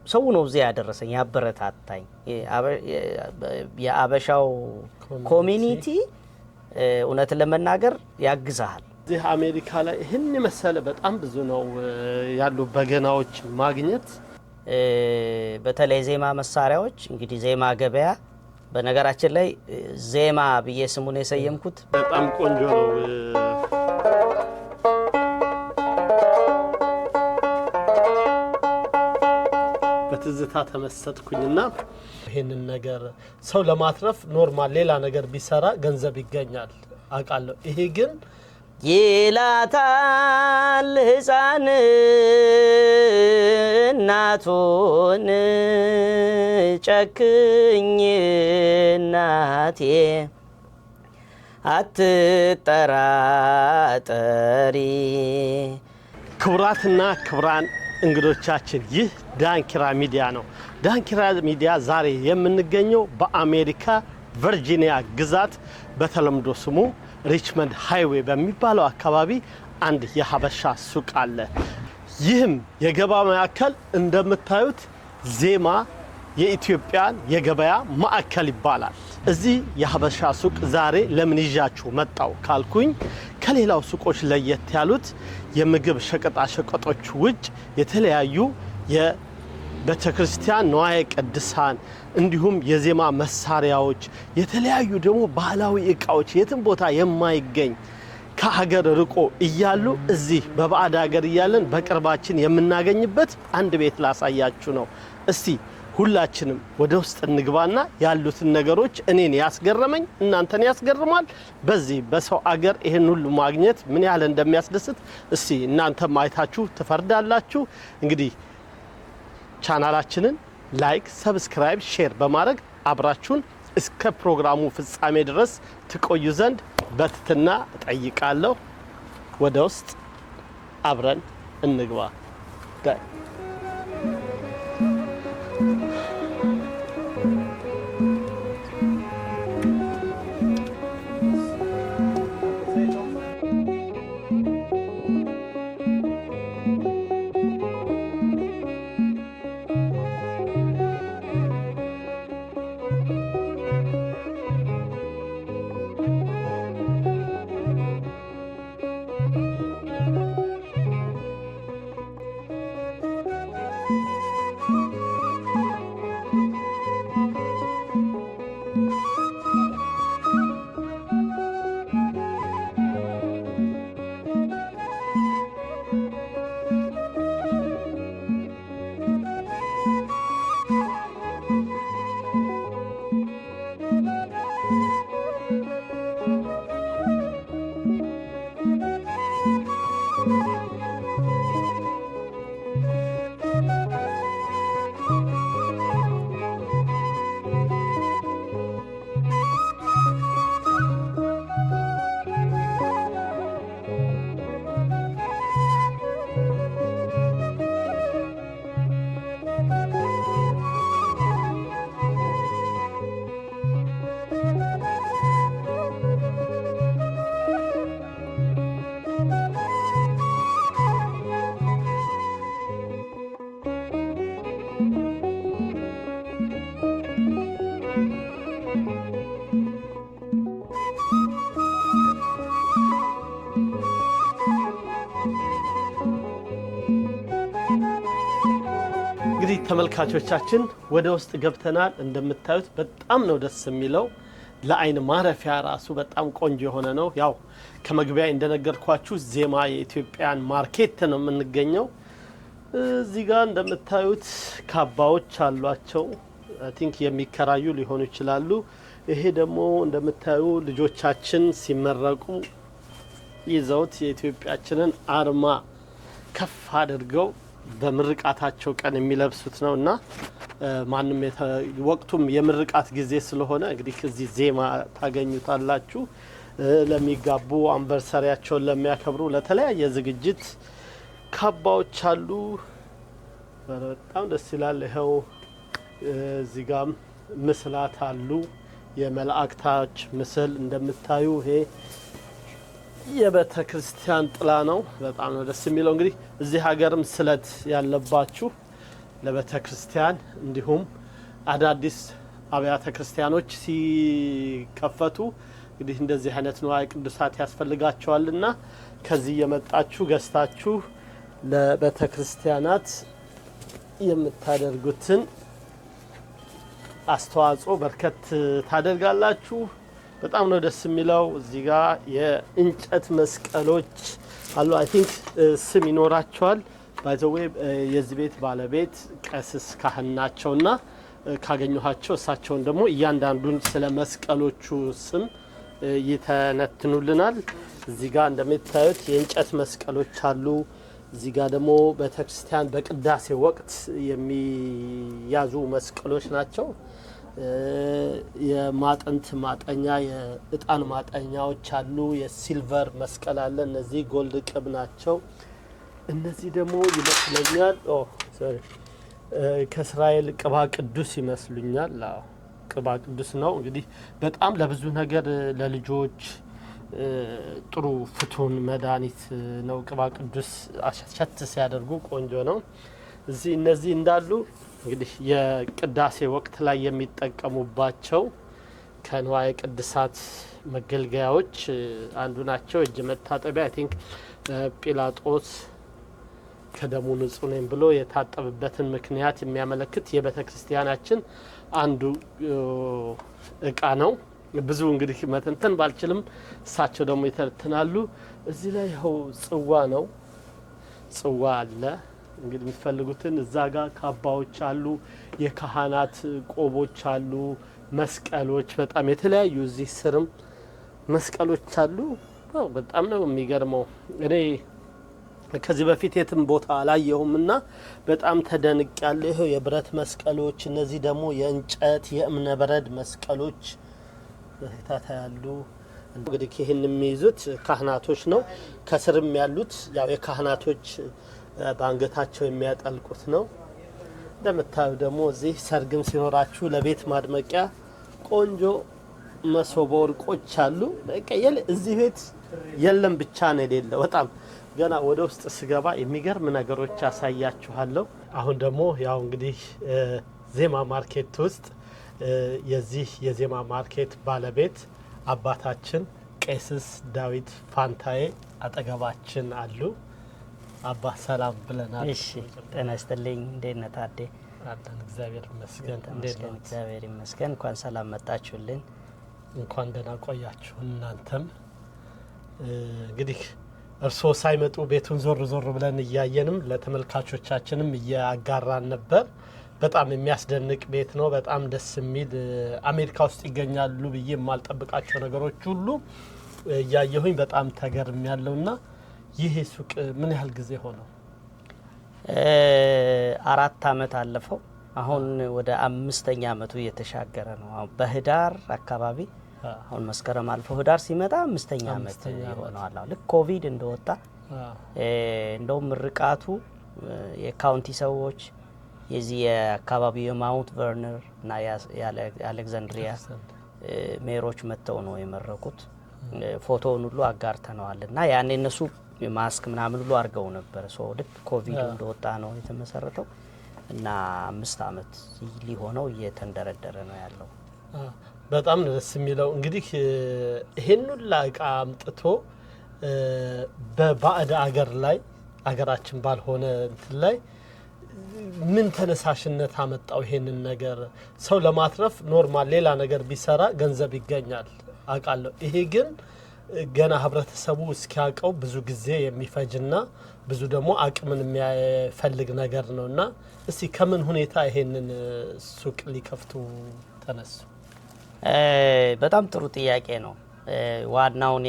ሰው ነው እዚህ ያደረሰኝ ያበረታታኝ የአበሻው ኮሚኒቲ እውነት ለመናገር ያግዛል እዚህ አሜሪካ ላይ ይህን መሰለ በጣም ብዙ ነው ያሉ በገናዎች ማግኘት በተለይ ዜማ መሳሪያዎች እንግዲህ ዜማ ገበያ በነገራችን ላይ ዜማ ብዬ ስሙን የሰየምኩት በጣም ቆንጆ ነው በትዝታ ተመሰጥኩኝና ይሄንን ነገር ሰው ለማትረፍ ኖርማል ሌላ ነገር ቢሰራ ገንዘብ ይገኛል አቃለው ይሄ ግን ይላታል ህፃን እናቱን ጨክኝ እናቴ አትጠራጠሪ ክብራትና ክብራን እንግዶቻችን ይህ ዳንኪራ ሚዲያ ነው ዳንኪራ ሚዲያ ዛሬ የምንገኘው በአሜሪካ ቨርጂኒያ ግዛት በተለምዶ ስሙ ሪችመንድ ሃይዌይ በሚባለው አካባቢ አንድ የሀበሻ ሱቅ አለ ይህም የገበያ ማዕከል እንደምታዩት ዜማ የኢትዮጵያን የገበያ ማዕከል ይባላል እዚህ የሀበሻ ሱቅ ዛሬ ለምን ይዣችሁ መጣው ካልኩኝ ከሌላው ሱቆች ለየት ያሉት የምግብ ሸቀጣ ሸቀጦች ውጭ የተለያዩ የቤተክርስቲያን ንዋየ ቅድሳን እንዲሁም የዜማ መሳሪያዎች የተለያዩ ደግሞ ባህላዊ እቃዎች የትም ቦታ የማይገኝ ከሀገር ርቆ እያሉ እዚህ በባዕድ ሀገር እያለን በቅርባችን የምናገኝበት አንድ ቤት ላሳያችሁ ነው እስቲ ሁላችንም ወደ ውስጥ እንግባና ያሉትን ነገሮች እኔን ያስገረመኝ እናንተን ያስገርማል በዚህ በሰው ሀገር ይሄን ሁሉ ማግኘት ምን ያህል እንደሚያስደስት እስቲ እናንተ ማይታችሁ ተፈርዳላችሁ እንግዲህ ቻናላችንን ላይክ ሰብስክራይብ ሼር በማድረግ አብራችሁን እስከ ፕሮግራሙ ፍጻሜ ድረስ ትቆዩ ዘንድ በትትና እጠይቃለሁ ወደ ውስጥ አብረን እንግባ እንግዲህ ተመልካቾቻችን ወደ ውስጥ ገብተናል እንደምታዩት በጣም ነው ደስ የሚለው ለአይን ማረፊያ ራሱ በጣም ቆንጆ የሆነ ነው ያው ከመግቢያ እንደነገርኳችሁ ዜማ የኢትዮጵያን ማርኬት ነው የምንገኘው እዚህ ጋር እንደምታዩት ካባዎች አሏቸው አይ ቲንክ የሚከራዩ ሊሆኑ ይችላሉ ይሄ ደግሞ እንደምታዩ ልጆቻችን ሲመረቁ ይዘውት የኢትዮጵያችንን አርማ ከፍ አድርገው በምርቃታቸው ቀን የሚለብሱት ነውና ማንንም ወቅቱም የምርቃት ጊዜ ስለሆነ እንግዲህ እዚህ ዜማ ታገኙታላችሁ ለሚጋቡ አንቨርሰሪያቸውን ለሚያከብሩ ለተለያየ ዝግጅት ካባዎች አሉ በጣም ደስ ይላል ይሄው እዚህ ጋር ምስላት አሉ የመላእክታች ምስል እንደምታዩ ይሄ የቤተክርስቲያን ጥላ ነው በጣም ነው ደስ የሚለው እንግዲህ እዚህ ሀገርም ስለት ያለባችሁ ለቤተ ክርስቲያን እንዲሁም አዳዲስ አብያተ ክርስቲያኖች ሲከፈቱ እንግዲህ እንደዚህ አይነት ንዋየ ቅድሳት ያስፈልጋቸዋልና ከዚህ የመጣችሁ ገዝታችሁ ለቤተ ክርስቲያናት የምታደርጉትን አስተዋጽኦ በርከት ታደርጋላችሁ። በጣም ነው ደስ የሚለው። እዚህ ጋር የእንጨት መስቀሎች አሉ። አይ ቲንክ ስም ይኖራቸዋል። ባይ ዘ ዌይ የዚህ ቤት ባለቤት ቀሲስ ካህን ናቸውና ካገኘኋቸው እሳቸውን ደግሞ እያንዳንዱን ስለ መስቀሎቹ ስም ይተነትኑልናል። እዚህ ጋር እንደምታዩት የእንጨት መስቀሎች አሉ። እዚህ ጋር ደግሞ ቤተክርስቲያን በቅዳሴ ወቅት የሚያዙ መስቀሎች ናቸው። የማጠንት ማጠኛ የእጣን ማጠኛዎች አሉ። የሲልቨር መስቀል አለ። እነዚህ ጎልድ ቅብ ናቸው። እነዚህ ደግሞ ይመስለኛል ከእስራኤል ቅባ ቅዱስ ይመስሉኛል። ቅባ ቅዱስ ነው። እንግዲህ በጣም ለብዙ ነገር ለልጆች ጥሩ ፍቱን መድኃኒት ነው። ቅባ ቅዱስ አሸት ሲያደርጉ ቆንጆ ነው። እዚህ እነዚህ እንዳሉ እንግዲህ የቅዳሴ ወቅት ላይ የሚጠቀሙባቸው ከንዋየ ቅድሳት መገልገያዎች አንዱ ናቸው። እጅ መታጠቢያ አይ ቲንክ ጲላጦስ ከደሙ ንጹህ ነኝ ብሎ የታጠበበትን ምክንያት የሚያመለክት የቤተ ክርስቲያናችን አንዱ እቃ ነው። ብዙ እንግዲህ መተንተን ባልችልም እሳቸው ደግሞ ይተነትናሉ። እዚህ ላይ ይኸው ጽዋ ነው። ጽዋ አለ። እንግዲህ የሚፈልጉትን እዛ ጋር ካባዎች አሉ፣ የካህናት ቆቦች አሉ፣ መስቀሎች በጣም የተለያዩ እዚህ ስርም መስቀሎች አሉ። በጣም ነው የሚገርመው። እኔ ከዚህ በፊት የትም ቦታ አላየሁምና በጣም ተደንቅ ያለ ይሄው የብረት መስቀሎች፣ እነዚህ ደግሞ የእንጨት የእምነበረድ መስቀሎች በታታ ያሉ። እንግዲህ ይሄን የሚይዙት ካህናቶች ነው። ከስርም ያሉት ያው የካህናቶች በአንገታቸው የሚያጠልቁት ነው። እንደምታዩ ደግሞ እዚህ ሰርግም ሲኖራችሁ ለቤት ማድመቂያ ቆንጆ መሶበ ወርቆች አሉ። በቀየል እዚህ ቤት የለም ብቻ ነው የሌለ። በጣም ገና ወደ ውስጥ ስገባ የሚገርም ነገሮች ያሳያችኋለሁ። አሁን ደግሞ ያው እንግዲህ ዜማ ማርኬት ውስጥ የዚህ የዜማ ማርኬት ባለቤት አባታችን ቄስ ዳዊት ፋንታዬ አጠገባችን አሉ። አባ ሰላም ብለናል። እሺ ጤና ይስጥልኝ። እንዴት ነህ ታዴ? አለን እግዚአብሔር ይመስገን። እንዴት ነው? እግዚአብሔር ይመስገን። እንኳን ሰላም መጣችሁልን። እንኳን ደህና ቆያችሁ። እናንተም እንግዲህ እርስዎ ሳይመጡ ቤቱን ዞር ዞር ብለን እያየንም ለተመልካቾቻችንም እያጋራን ነበር። በጣም የሚያስደንቅ ቤት ነው። በጣም ደስ የሚል አሜሪካ ውስጥ ይገኛሉ ብዬ የማልጠብቃቸው ነገሮች ሁሉ እያየሁኝ በጣም ተገርም ያለውና ይሄ ሱቅ ምን ያህል ጊዜ ሆነው? 4 አመት አለፈው። አሁን ወደ 5ኛ አመቱ እየተሻገረ ነው። አሁን በህዳር አካባቢ አሁን መስከረም አልፎ ህዳር ሲመጣ 5ኛ አመት ይሆነዋል። ልክ ኮቪድ እንደወጣ እንደውም ምርቃቱ የካውንቲ ሰዎች የዚህ የአካባቢው የማውንት ቨርነር እና የአሌክዛንድሪያ ሜሮች መጥተው ነው የመረቁት። ፎቶውን ሁሉ አጋርተነዋል እና ያኔ እነሱ ማስክ ምናምን ሁሉ አድርገው ነበር። ልክ ኮቪድ እንደወጣ ነው የተመሰረተው እና 5 አመት ሊሆነው እየተንደረደረ ነው ያለው። በጣም ደስ የሚለው እንግዲህ ይሄን ሁሉ እቃ አምጥቶ በባዕድ አገር ላይ አገራችን ባልሆነ እንትን ላይ ምን ተነሳሽነት አመጣው? ይሄንን ነገር ሰው ለማትረፍ ኖርማል ሌላ ነገር ቢሰራ ገንዘብ ይገኛል አውቃለሁ። ይሄ ግን ገና ህብረተሰቡ እስኪያውቀው ብዙ ጊዜ የሚፈጅና ብዙ ደግሞ አቅምን የሚፈልግ ነገር ነውና እስቲ ከምን ሁኔታ ይሄንን ሱቅ ሊከፍቱ ተነሱ? በጣም ጥሩ ጥያቄ ነው። ዋናው እኔ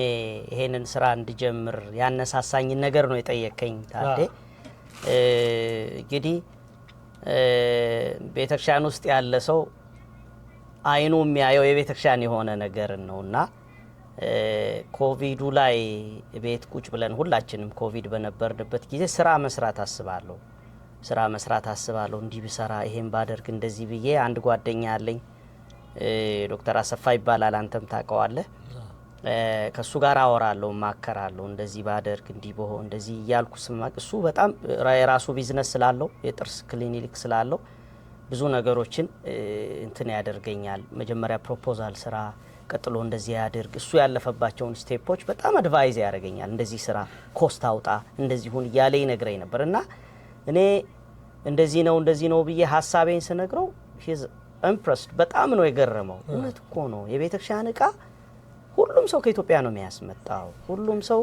ይሄንን ስራ እንድጀምር ያነሳሳኝ ነገር ነው የጠየቀኝ ታዴ። እንግዲህ ቤተክርስቲያን ውስጥ ያለ ሰው አይኑ የሚያየው የቤተክርስቲያን የሆነ ነገር ነውና ኮቪዱ ላይ ቤት ቁጭ ብለን ሁላችንም ኮቪድ በነበርንበት ጊዜ ስራ መስራት አስባለሁ እንዲህ ብሰራ ይሄን ባደርግ እንደዚህ ብዬ አንድ ጓደኛ አለኝ ዶክተር አሰፋ ይባላል፣ አንተም ታውቀዋለህ። ከሱ ጋር አወራለሁ ማከራለሁ እንደዚህ ባደርግ እንዲህ በሆነ እንደዚህ ያልኩ ስማቅ እሱ በጣም የራሱ ቢዝነስ ስላለው የጥርስ ክሊኒክ ስላለው ብዙ ነገሮችን እንትን ያደርገኛል መጀመሪያ ፕሮፖዛል ስራ ቀጥሎ እንደዚህ ያደርግ እሱ ያለፈባቸውን ስቴፖች በጣም አድቫይዝ ያደርገኛል እንደዚህ ስራ ኮስት አውጣ እንደዚህ ሁን ያለ ይነግረኝ ነበርና እኔ እንደዚህ ነው ብዬ ሐሳቤን ስነግረው ሂዝ ኢምፕረስድ በጣም ነው የገረመው እውነት እኮ ነው የቤተክርስቲያን ዕቃ ሁሉም ሰው ከኢትዮጵያ ነው የሚያስመጣው ሁሉም ሰው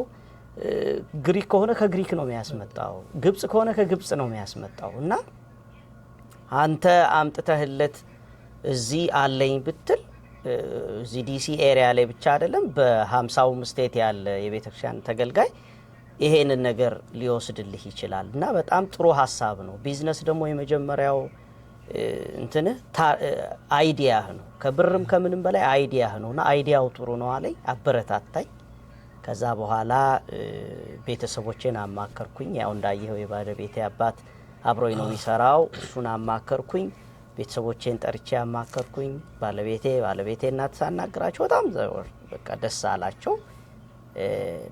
ግሪክ ከሆነ ከግሪክ ነው የሚያስመጣው ግብጽ ከሆነ ከግብጽ ነው የሚያስመጣው እና አንተ አምጥተህለት እዚህ አለኝ ብትል እዚህ ዲሲ ኤሪያ ላይ ብቻ አይደለም በ50ው ስቴት ያለ የቤተክርስቲያን ተገልጋይ ይሄንን ነገር ሊወስድልህ ይችላል እና በጣም ጥሩ ሐሳብ ነው ቢዝነስ ደግሞ የመጀመሪያው እንትን አይዲያህ ነው ከብርም ከምንም በላይ አይዲያህ ነውና አይዲያው ጥሩ ነው አለኝ አበረታታኝ ከዛ በኋላ ቤተሰቦቼን አማከርኩኝ ያው እንዳየው የባለቤቴ አባት አብሮኝ ነው የሚሰራው እሱን አማከርኩኝ ቤተሰቦቼን ጠርቼ አማከርኩኝ ባለቤቴ እናት ሳናግራቸው በጣም በቃ ደስ አላቸው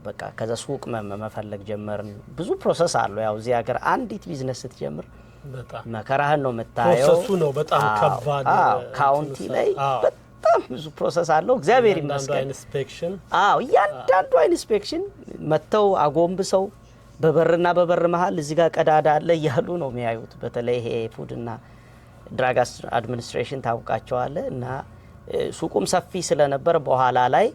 በቃ ከዛ ሱቅ መፈለግ ጀመርን ብዙ ፕሮሰስ አለው ያው እዚህ ሀገር አንዲት ቢዝነስ ስትጀምር በጣም መከራህን ነው የምታየው ፕሮሰሱ ነው በጣም ከባድ ካውንቲ ላይ በጣም ብዙ ፕሮሰስ አለው እግዚአብሔር ይመስገን ኢንስፔክሽን ያንዳንዱ ኢንስፔክሽን መተው አጎንብሰው በበርና በበር መሃል እዚህ ጋር ቀዳዳ አለ ያሉ ነው የሚያዩት በተለይ ይሄ ፉድና ድራግ አድሚኒስትሬሽን ታውቃቸዋለ እና ሱቁም ሰፊ ስለነበር በኋላ ላይ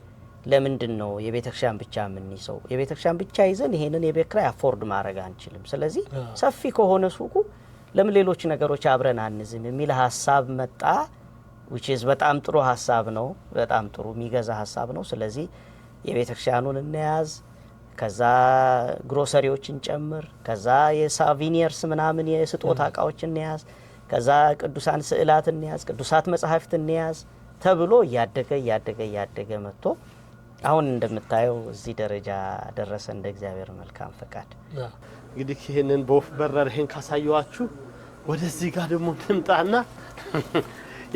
ለምንድን ነው የቤተክርስቲያን ብቻ የምንይዘው የቤተክርስቲያን ብቻ ይዘን ይሄንን የቤት ኪራይ አፎርድ ማድረግ አንችልም ስለዚህ ሰፊ ከሆነ ሱቁ ለምን ሌሎች ነገሮች አብረን አንዝም የሚል ሐሳብ መጣ which is በጣም ጥሩ ሐሳብ ነው በጣም ጥሩ የሚገዛ ሐሳብ ነው ስለዚህ የቤተክርስቲያኑን እንያዝ ከዛ ግሮሰሪዎችን ጨምር ከዛ የሳቪኒየርስ ምናምን የስጦታ ዕቃዎችን እንያዝ ከዛ ቅዱሳን ስዕላትን እንያዝ ቅዱሳት መጻሕፍትን እንያዝ ተብሎ ያደገ መጥቶ አሁን እንደምታየው እዚህ ደረጃ ደረሰ እንደ እግዚአብሔር መልካም ፈቃድ እንግዲህ ይሄንን በወፍ በረር ይሄን ካሳየዋችሁ ወደዚህ ጋር ደግሞ እንምጣና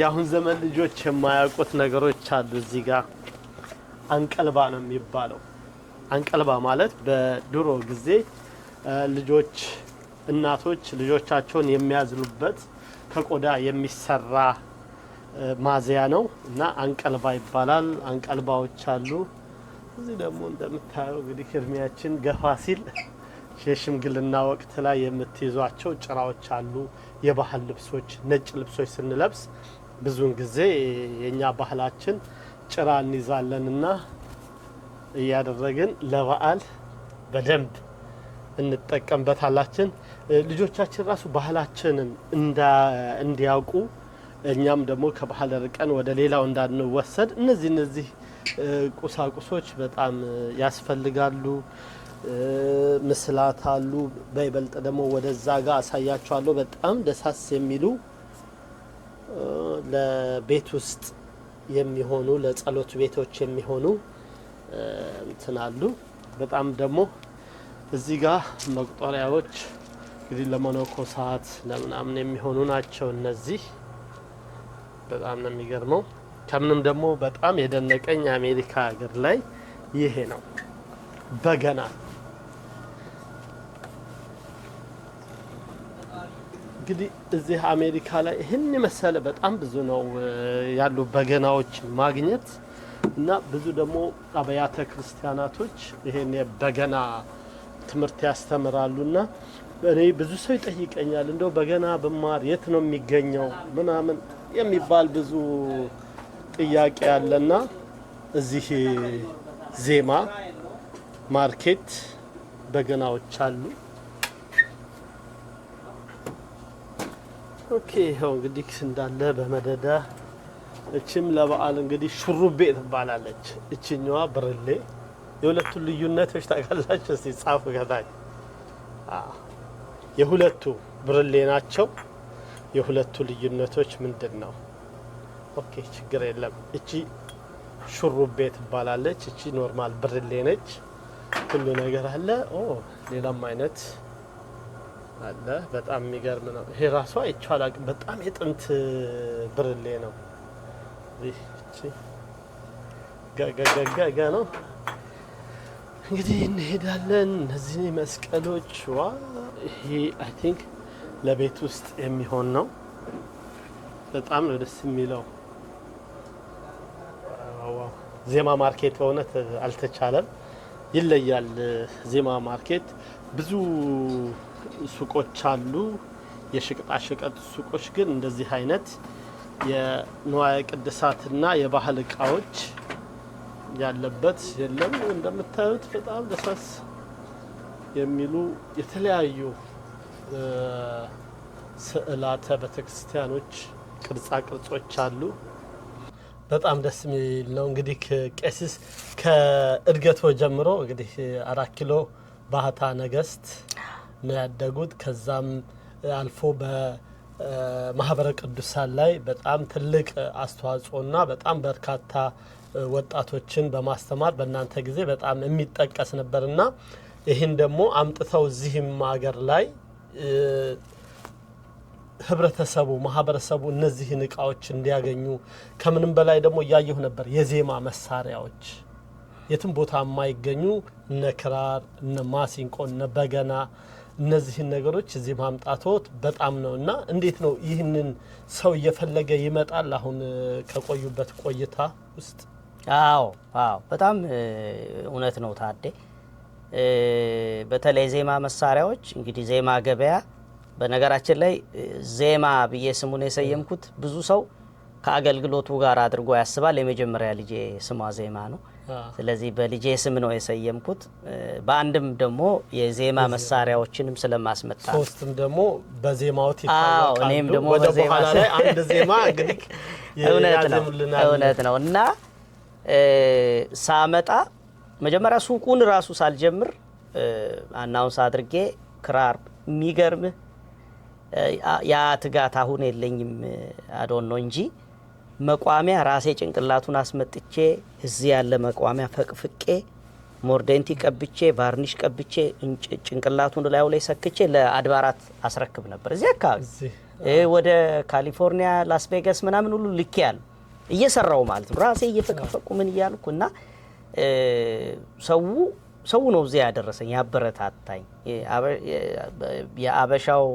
ያሁን ዘመን ልጆች የማያውቁት ነገሮች አሉ እዚህ ጋር አንቀልባ ነው የሚባለው አንቀልባ ማለት በድሮ ጊዜ ልጆች እናቶች ልጆቻቸውን የሚያዝሉበት ከቆዳ የሚሰራ ማዚያ ነው እና አንቀልባ ይባላል አንቀልባዎች አሉ እዚህ ደግሞ እንደምታየው እንግዲህ እድሜያችን ገፋ ሲል የሽምግልና ወቅት ላይ የምትይዟቸው ጭራዎች አሉ የባህል ልብሶች ነጭ ልብሶች ስንለብስ ብዙን ጊዜ የኛ ባህላችን ጭራ እንይዛለንና ያደረግን ለበዓል በደንብ እንጠቀምበታላችን ልጆቻችን ራሱ ባህላችንን እንዲያውቁ እኛም ደግሞ ከባህል ርቀን ወደ ሌላው እንዳንወሰድ እነዚህ ቁሳቁሶች በጣም ያስፈልጋሉ ምስላት አሉ በይበልጥ ደግሞ ወደዛ ጋር አሳያቸዋለሁ በጣም ደሳስ የሚሉ ለቤት ውስጥ የሚሆኑ ለጸሎት ቤቶች የሚሆኑ እንትናሉ በጣም ደግሞ እዚህ ጋር መቁጠሪያዎች እንግዲህ ለመነኮሳት ለምናምን የሚሆኑ ናቸው እነዚህ በጣም ነው የሚገርመው ከምንም ደግሞ በጣም የደነቀኝ አሜሪካ ሀገር ላይ ይሄ ነው በገና እንግዲህ እዚህ አሜሪካ ላይ ይሄን መሰለ በጣም ብዙ ነው ያሉ በገናዎች ማግኘት እና ብዙ ደግሞ አብያተ ክርስቲያናቶች ይሄን የበገና ትምህርት ያስተምራሉና እኔ ብዙ ሰው ይጠይቀኛል እንደው በገና በማር የት ነው የሚገኘው ምናምን የሚባል ብዙ ጥያቄ ያለና እዚህ ዜማ ማርኬት በገናዎች አሉ ኦኬ ይሄው እንግዲህ እንዳለ በመደዳ እቺም ለበዓል እንግዲህ ሹሩቤ ትባላለች እቺኛዋ ብርሌ የሁለቱ ልዩነቶች ታውቃላችሁ እስቲ ጻፉ ከታች የሁለቱ ብርሌ ናቸው የሁለቱ ልዩነቶች ምንድነው ኦኬ ችግር የለም እቺ ሹሩቤ ትባላለች እቺ ኖርማል ብርሌ ነች ሁሉ ነገር አለ ኦ ሌላም አይነት አለ በጣም የሚገርም ነው ይሄ ራሱ አይቻላል በጣም የጥንት ብርሌ ነው እቺ ገገገገ ነው እንግዲህ እንሄዳለን። እነዚህ መስቀሎች ይሄ አይ ቲንክ ለቤት ውስጥ የሚሆን ነው። በጣም ነው ደስ የሚለው። ዜማ ማርኬት በእውነት አልተቻለም፣ ይለያል። ዜማ ማርኬት ብዙ ሱቆች አሉ፣ የሽቅጣሽቀጥ ሱቆች፣ ግን እንደዚህ አይነት የንዋየ ቅድሳትና የባህል እቃዎች ያለበት የለም። እንደምታዩት በጣም ደስ የሚሉ የተለያዩ ስዕላተ ቤተክርስቲያኖች ቅርጻ ቅርጾች አሉ። በጣም ደስ የሚል ነው። እንግዲህ ቄሲስ ከእድገቶ ጀምሮ እንግዲህ 4 ኪሎ ባህታ ነገስት ነው ያደጉት። ከዛም አልፎ በማህበረ ቅዱሳን ላይ በጣም ትልቅ አስተዋጽኦና በጣም በርካታ ወጣቶችን በማስተማር በእናንተ ጊዜ በጣም የሚጠቀስ ነበርና ይህን ደግሞ አምጥተው እዚህም ሀገር ላይ ህብረተሰቡ ማህበረሰቡ እነዚህን እቃዎች እንዲያገኙ ከምንም በላይ ደግሞ እያየሁ ነበር የዜማ መሳሪያዎች የትም ቦታ የማይገኙ እነ ክራር እነ ማሲንቆ እነ በገና እነዚህን ነገሮች እዚህ ማምጣቶት በጣም ነውና እንዴት ነው ይህንን ሰው እየፈለገ ይመጣል አሁን ከቆዩበት ቆይታ ውስጥ? አዎ በጣም እውነት ነው ታዴ። በተለይ ዜማ መሳሪያዎች እንግዲህ ዜማ ገበያ በነገራችን ላይ ዜማ ብዬ ስሙን የሰየምኩት ብዙ ሰው ከአገልግሎቱ ጋር አድርጎ ያስባል። የመጀመሪያ ልጄ ስሟ ዜማ ነው። ስለዚህ በልጄ ስም ነው የሰየምኩት። በአንድም ደግሞ የዜማ መሳሪያዎችንም ስለማስመጣ ሶስትም ደግሞ በዜማውት ይታወቃሉ። እኔም ደግሞ ወደ በኋላ ላይ አንድ ዜማ እንግዲህ እውነት ነው እና ሳመጣ መጀመሪያ ሱቁን ራሱ ሳልጀምር አናውንስ አድርጌ ክራር የሚገርምህ ያ ትጋት አሁን የለኝም አዶን ነው እንጂ መቋሚያ ራሴ ጭንቅላቱን አስመጥቼ እዚህ ያለ መቋሚያ ፈቅፍቄ ሞርዴንቲ ቀብቼ ቫርኒሽ ቀብቼ ጭንቅላቱን ላይ ላይ ሰክቼ ለአድባራት አስረክብ ነበር። እዚህ አካባቢ ወደ ካሊፎርኒያ ላስ ቬጋስ ምናምን ሁሉ ልክ ያለ እየሰራው ማለት ነው። ራሴ እየፈቀፈቁ ምን ይያልኩና ሰው ነው እዚህ ያደረሰኝ ያበረታታኝ። የአበሻው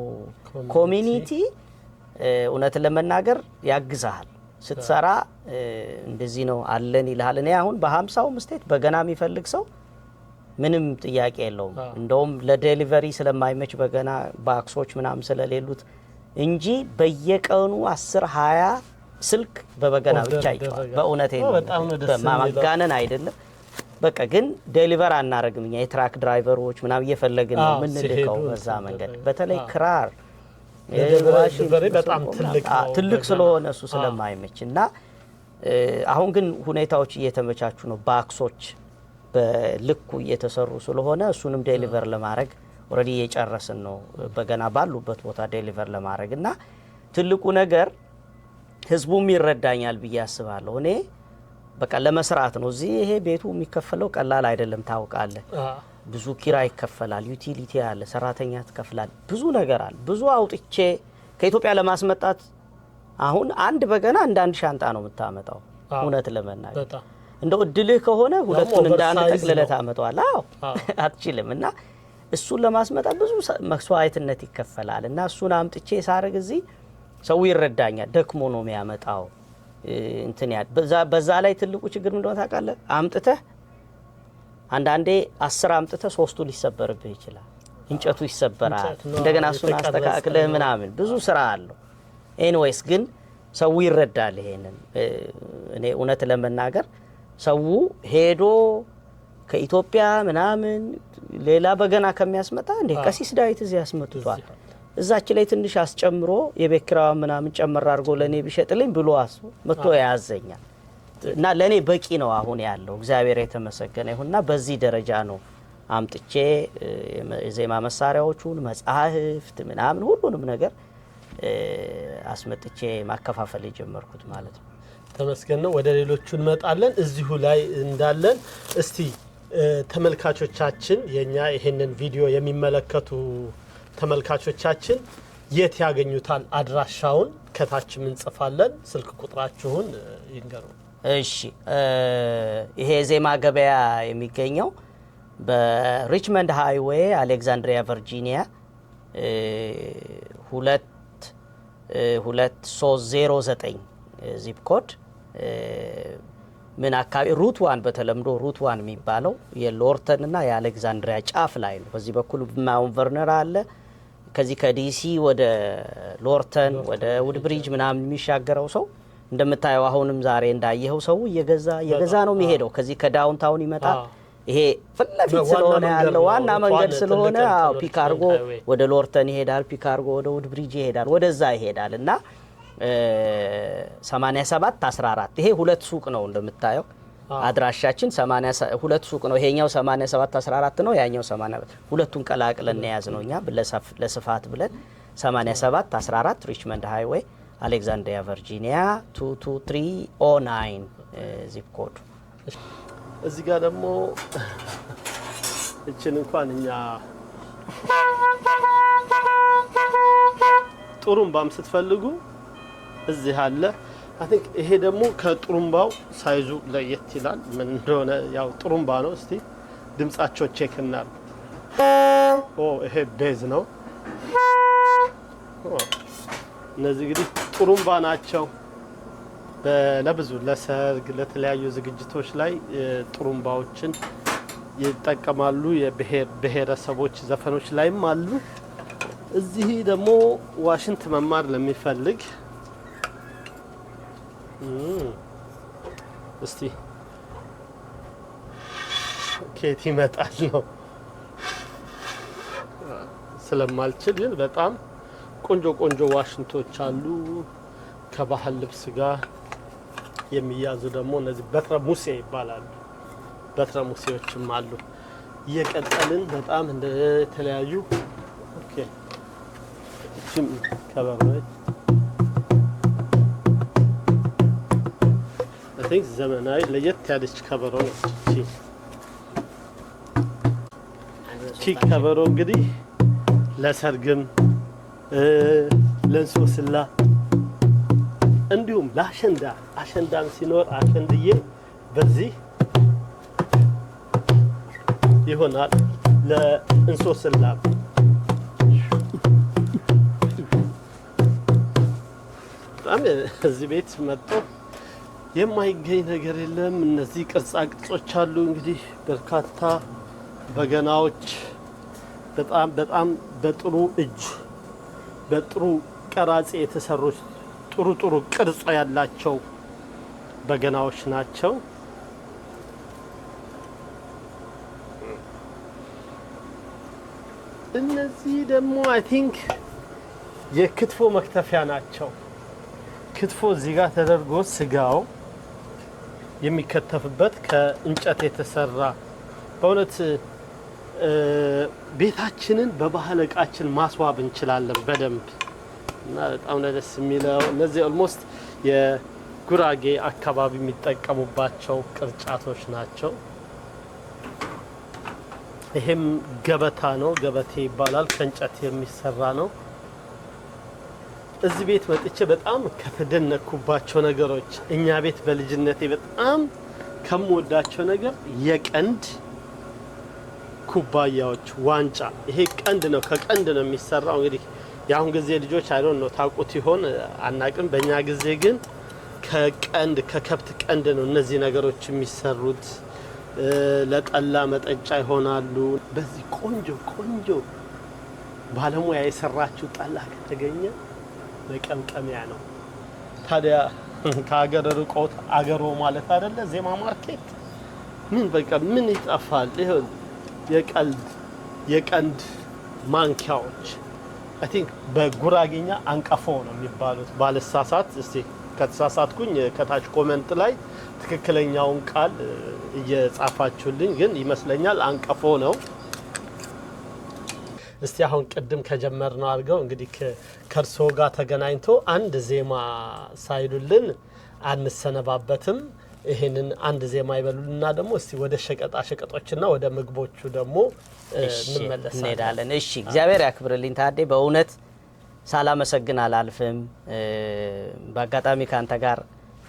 ኮሚኒቲ እውነት ለመናገር ያግዛል ስትሰራ እንደዚህ ነው አለን ይልሃል። እኔ አሁን በ50ው ስቴት በገና የሚፈልግ ሰው ምንም ጥያቄ የለውም። እንደውም ለዴሊቨሪ ስለማይመች በገና ባክሶች ምናምን ስለሌሉት እንጂ በየቀኑ 10-20 ስልክ በበገና ብቻ ይጫዋል። በእውነቴ ነው በማጋነን አይደለም። በቃ ግን ዴሊቨር አናረግም እኛ የትራክ ድራይቨሮች ምናምን እየፈለግን ነው ምን ልከው በዛ መንገድ በተለይ ክራር በጣም ትልቅ ስለሆነ እሱ ስለማይመችና አሁን ግን ሁኔታዎች እየተመቻቹ ነው። ባክሶች በልኩ እየተሰሩ ስለሆነ እሱንም ዴሊቨር ለማድረግ ኦሬዲ እየጨረስን ነው። በገና ባሉበት ቦታ ዴሊቨር ለማድረግና ትልቁ ነገር ህዝቡም ይረዳኛል ብዬ አስባለሁ። እኔ በቃ ለመስራት ነው። እዚህ ይሄ ቤቱ የሚከፈለው ቀላል አይደለም ታውቃለህ። ብዙ ኪራይ ይከፈላል፣ ዩቲሊቲ አለ፣ ሰራተኛ ትከፍላል፣ ብዙ ነገር አለ። ብዙ አውጥቼ ከኢትዮጵያ ለማስመጣት አሁን አንድ በገና አንድ ሻንጣ ነው የምታመጣው። እውነት ለመናገር እንደው እድልህ ከሆነ ሁለቱን እንዳንተ ጠቅልለህ ታመጣዋለህ። አትችልም እና እሱን ለማስመጣት ብዙ መስዋዕትነት ይከፈላል እና እሱን አምጥቼ ሳረግ እዚህ ሰው ይረዳኛል። ደክሞ ነው የሚያመጣው እንትን ያ በዛ ላይ ትልቁ ችግር ምንድነው ታውቃለህ? አምጥተህ አንዳንዴ 10 አምጥተህ 3ቱ ሊሰበርብህ ይችላል። እንጨቱ ይሰበራል። እንደገና እሱን አስተካክለህ ምናምን ብዙ ስራ አለው። ኤኒዌይስ ግን ሰው ይረዳል ይሄንን። እኔ እውነት ለመናገር ሰው ሄዶ ከኢትዮጵያ ምናምን ሌላ በገና ከሚያስመጣ እንደ ቀሲስ ዳዊት እዚህ ያስመጥቷል እዛች ላይ ትንሽ አስጨምሮ የቤት ኪራይ ምናምን ጨመር አድርጎ ለኔ ቢሸጥልኝ ብሎ መጥቶ ያዘኛል እና ለኔ በቂ ነው አሁን ያለው። እግዚአብሔር የተመሰገነ ይሁንና በዚህ ደረጃ ነው አምጥቼ የዜማ መሳሪያዎቹን መጻሕፍት ምናምን ሁሉንም ነገር አስመጥቼ ማከፋፈል የጀመርኩት ማለት ነው። ተመስገን ነው። ወደ ሌሎቹ እንመጣለን። እዚሁ ላይ እንዳለን እስቲ ተመልካቾቻችን የኛ ይሄንን ቪዲዮ የሚመለከቱ ተመልካቾቻችን የት ያገኙታል? አድራሻውን ከታች እንጽፋለን። ስልክ ቁጥራችሁን ይንገሩ። እሺ ይሄ ዜማ ገበያ የሚገኘው በሪችመንድ ሃይዌይ አሌክዛንድሪያ ቨርጂኒያ 2309 ዚፕ ኮድ ምን አካባቢ ሩት 1 በተለምዶ ሩት 1 የሚባለው የሎርተን እና የአሌክዛንድሪያ ጫፍ ላይ ነው። በዚህ በኩል ማውንት ቨርነር አለ። ከዚህ ከዲሲ ወደ ሎርተን ወደ ውድብሪጅ ምናምን የሚሻገረው ሰው እንደምታየው አሁንም ዛሬ እንዳየኸው ሰው እየገዛ ነው የሚሄደው። ከዚህ ከዳውንታውን ይመጣል። ይሄ ፍለፊት ስለሆነ ያለው ዋና መንገድ ስለሆነ ፒክ አድርጎ ወደ ሎርተን ይሄዳል፣ ፒክ አድርጎ ወደ ውድብሪጅ ይሄዳል፣ ወደዛ ይሄዳል እና 8714 ይሄ ሁለት ሱቅ ነው እንደምታየው። አድራሻችን 82 ሱቅ ነው። ይሄኛው 8714 ነው፣ ያኛው 80 ሁለቱን ቀላቅለን ያዝ ነው እኛ ለስፋት ብለን 8714 ሪችመንድ ሃይዌይ አሌክዛንድሪያ ቨርጂኒያ 22309 ዚፕ ኮድ። እዚህ ጋር ደግሞ እችን እንኳን እኛ ጥሩምባም ስትፈልጉ እዚህ አለ። አይ ቲንክ ይሄ ደግሞ ከጥሩምባው ሳይዙ ለየት ይላል። ምን እንደሆነ ያው ጥሩምባ ነው። እስቲ ድምጻቸው ቼክ እናድርግ። ይሄ ቤዝ ነው። እነዚህ እንግዲህ ጥሩምባ ናቸው። ለብዙ ለሰርግ፣ ለተለያዩ ዝግጅቶች ላይ ጥሩምባዎችን ይጠቀማሉ። የብሔረሰቦች ዘፈኖች ላይም አሉ። እዚህ ደግሞ ዋሽንት መማር ለሚፈልግ እስቲ ኬት ይመጣል ነው ስለማልችል፣ ግን በጣም ቆንጆ ቆንጆ ዋሽንቶች አሉ ከባህል ልብስ ጋር የሚያዙ ደግሞ እነዚህ በትረ ሙሴ ይባላሉ። በትረ ሙሴዎችም አሉ። እየቀጠልን በጣም እንደ ተለያዩ ኦኬ እቺም ከበሮ አይ ቲንክ ዘመናዊ ለየት ያለች ከበሮ ነች። እቺ ከበሮ እንግዲህ ለሰርግም ለእንሶስላ እንዲሁም ለአሸንዳ አሸንዳም ሲኖር አሸንድዬ በዚህ ይሆናል። ለእንሶስላ በጣም እዚህ ቤት መጥቶ የማይገኝ ነገር የለም። እነዚህ ቅርጻ ቅርጾች አሉ። እንግዲህ በርካታ በገናዎች በጣም በጥሩ እጅ በጥሩ ቀራጺ የተሰሩ ጥሩ ቅርጽ ያላቸው በገናዎች ናቸው። እነዚህ ደግሞ አይ ቲንክ የክትፎ መክተፊያ ናቸው። ክትፎ እዚህ ጋር ተደርጎ ስጋው የሚከተፍበት ከእንጨት የተሰራ በእውነት ቤታችንን በባህል እቃችን ማስዋብ እንችላለን በደንብ እና በጣም ደስ የሚለው እነዚህ ኦልሞስት የጉራጌ አካባቢ የሚጠቀሙባቸው ቅርጫቶች ናቸው። ይሄም ገበታ ነው፣ ገበቴ ይባላል። ከእንጨት የሚሰራ ነው። እዚህ ቤት መጥቼ በጣም ከተደነኩባቸው ነገሮች እኛ ቤት በልጅነቴ በጣም ከምወዳቸው ነገር የቀንድ ኩባያዎች፣ ዋንጫ። ይሄ ቀንድ ነው፣ ከቀንድ ነው የሚሰራው። እንግዲህ የአሁን ጊዜ ልጆች አይዶን ነው ታውቁት ይሆን አናቅም። በእኛ ጊዜ ግን ከቀንድ ከከብት ቀንድ ነው እነዚህ ነገሮች የሚሰሩት። ለጠላ መጠጫ ይሆናሉ። በዚህ ቆንጆ ባለሙያ የሰራችው ጠላ ከተገኘ መቀምቀሚያ ነው። ታዲያ ከሀገር ርቆት አገሮ ማለት አይደለ ዜማ ማርኬት ምን በቃ ምን ይጠፋል? ይሄው የቀንድ ማንኪያዎች አይ ቲንክ በጉራጌኛ አንቀፎ ነው የሚባሉት ባልሳሳት። እስቲ ከተሳሳትኩኝ ከታች ኮሜንት ላይ ትክክለኛውን ቃል እየጻፋችሁልኝ፣ ግን ይመስለኛል አንቀፎ ነው። እስቲ አሁን ቅድም ከጀመርነው አድርገው እንግዲህ ከርሶ ጋር ተገናኝቶ አንድ ዜማ ሳይሉልን አንሰነባበትም። ይሄንን አንድ ዜማ ይበሉልና ደግሞ እስቲ ወደ ሸቀጣ ሸቀጦችና ወደ ምግቦቹ ደግሞ እንመለሳለን። እሺ፣ እግዚአብሔር ያክብርልኝ ታዴ። በእውነት ሳላመሰግን አላልፍም። በአጋጣሚ ካንተ ጋር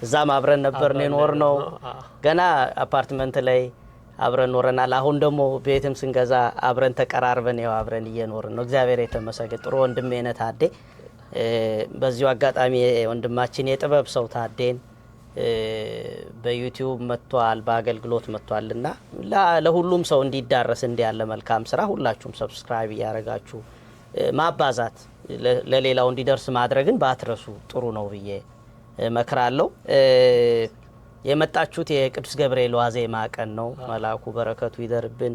እዛም አብረን ነበር የኖር ነው። ገና አፓርትመንት ላይ አብረን ኖረናል። አሁን ደግሞ ቤትም ስንገዛ አብረን ተቀራርበን ያው አብረን እየኖርን ነው። እግዚአብሔር የተመሰገነ። ጥሩ ወንድሜ ነህ ታዴ። በዚሁ አጋጣሚ ወንድማችን የጥበብ ሰው ታዴን በዩቲዩብ መጥቷል፣ በአገልግሎት መጥቷልና ለሁሉም ሰው እንዲዳረስ እንዲያለ መልካም ስራ ሁላችሁም ሰብስክራይብ ያረጋችሁ ማባዛት ለሌላው እንዲደርስ ማድረግን ባትረሱ ጥሩ ነው ብዬ መክራለሁ። የመጣችሁት የቅዱስ ገብርኤል ዋዜማ ቀን ነው። መልአኩ በረከቱ ይደርብን።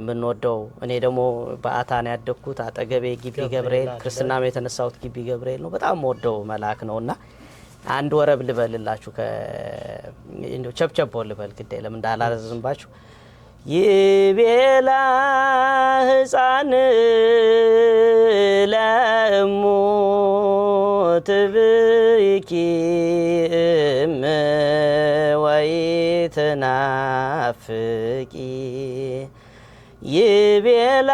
ምንወደው እኔ ደግሞ በአታን ያደግኩት አጠገቤ ግቢ ገብርኤል ክርስትናም የተነሳሁት ግቢ ገብርኤል ነው። በጣም ወደው መልአክ ነውና አንድ ወረብ ልበልላችሁ እንደው ቸብቸቦ ልበል ግዴ ለምን እንዳላረዝምባችሁ ይቤላ ሕፃን ለእሙ ትብኪ እም ወይትናፍቂ ይቤላ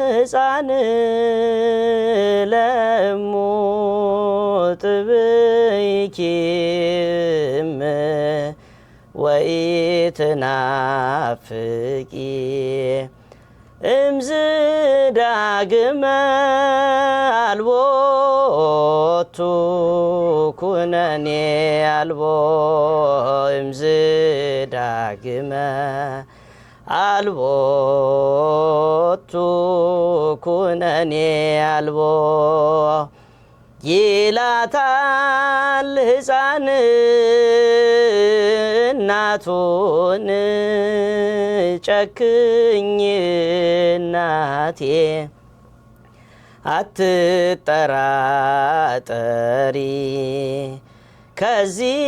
ሕፃን ለእሙ ትብኪ እም ወይትናፍቂ እምዝ ዳግመ አልቦቱ ኩነኔ አልቦ እምዝ ዳግመ አልቦቱ ኩነኔ አልቦ ይላታል ሕፃን እናቱን ጨክኝ እናቴ አትጠራጠሪ ከዚህ